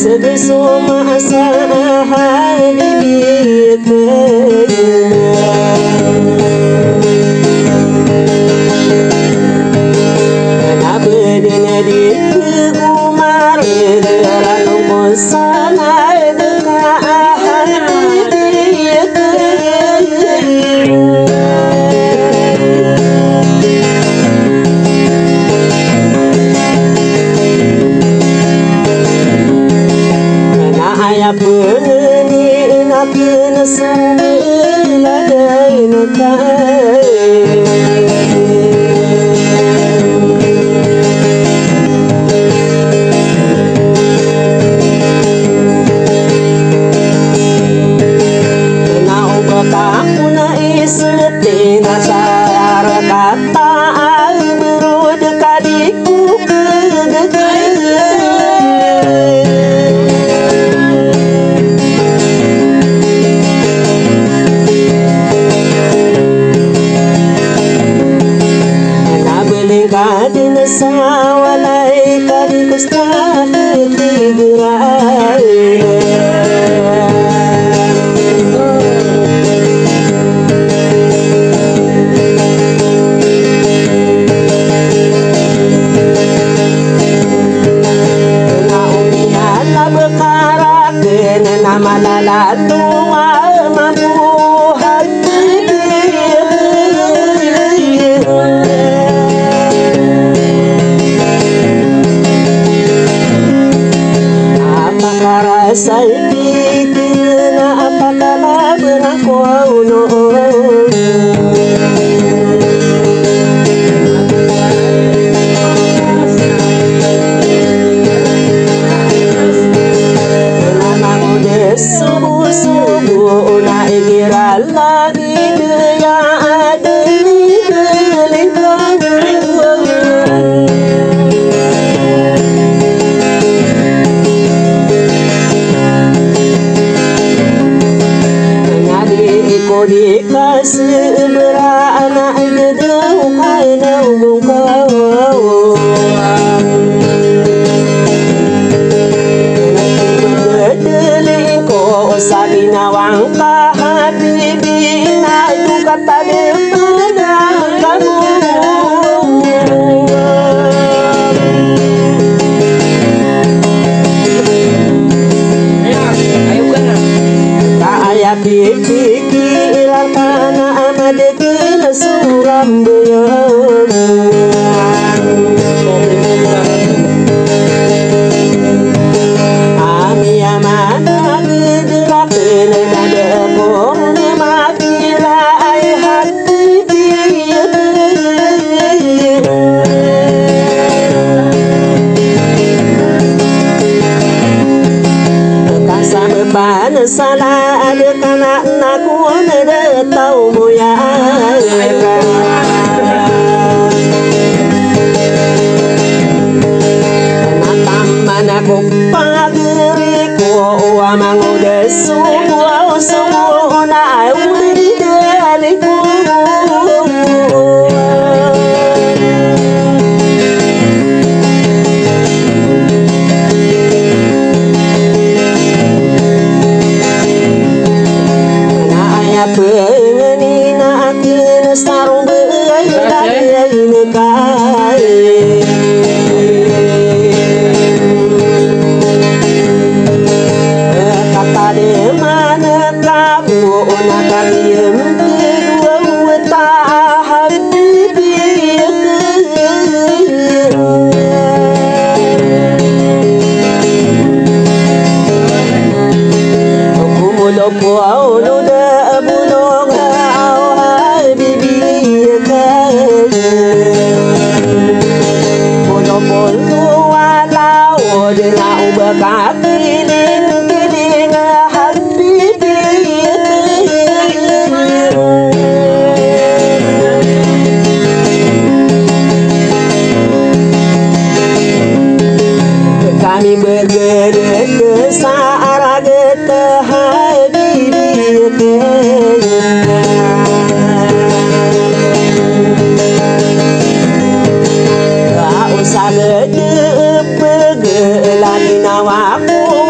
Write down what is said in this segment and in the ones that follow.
Sebeso masa habibi kenapa dina di umar derang musana dekat habibi ayah pengen nak kena semula dayukai kena ubah kamu na iseti na cara kata beru dekadiku kegegai kadin sawalai kadin kusta tidurai na umiala bekara kena nama lalatu mampu hati rasa pikirna apakala berangkau no namamu de subuh-subuh na ikira lagi dia ada di belakang dikasih beranak gedung kaina ubung kau bedeling ko sabina wangka habibi na itu kata demana kamu ayah pikir karena amade kena suram beyang ami amana gedera kena nada korne makila ay hati biar sama ban salah ada kanak naku nada tahu moya taman aku pageriku amang udah semua na uli daliku pengen nak kena sarung berlari nekai kata de mana kamu nak diem kedua tak habibi aku mula puau bulong au habibi bolo walau dena ubah kakiling kiling habibi kami bergerak ke searah getah habibi usah gede pegelan nawaku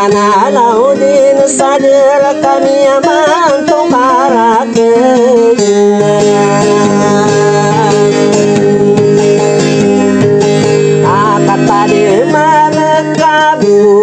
Kana laudin sadar kami mantung karakeun Akad tadi mana kabur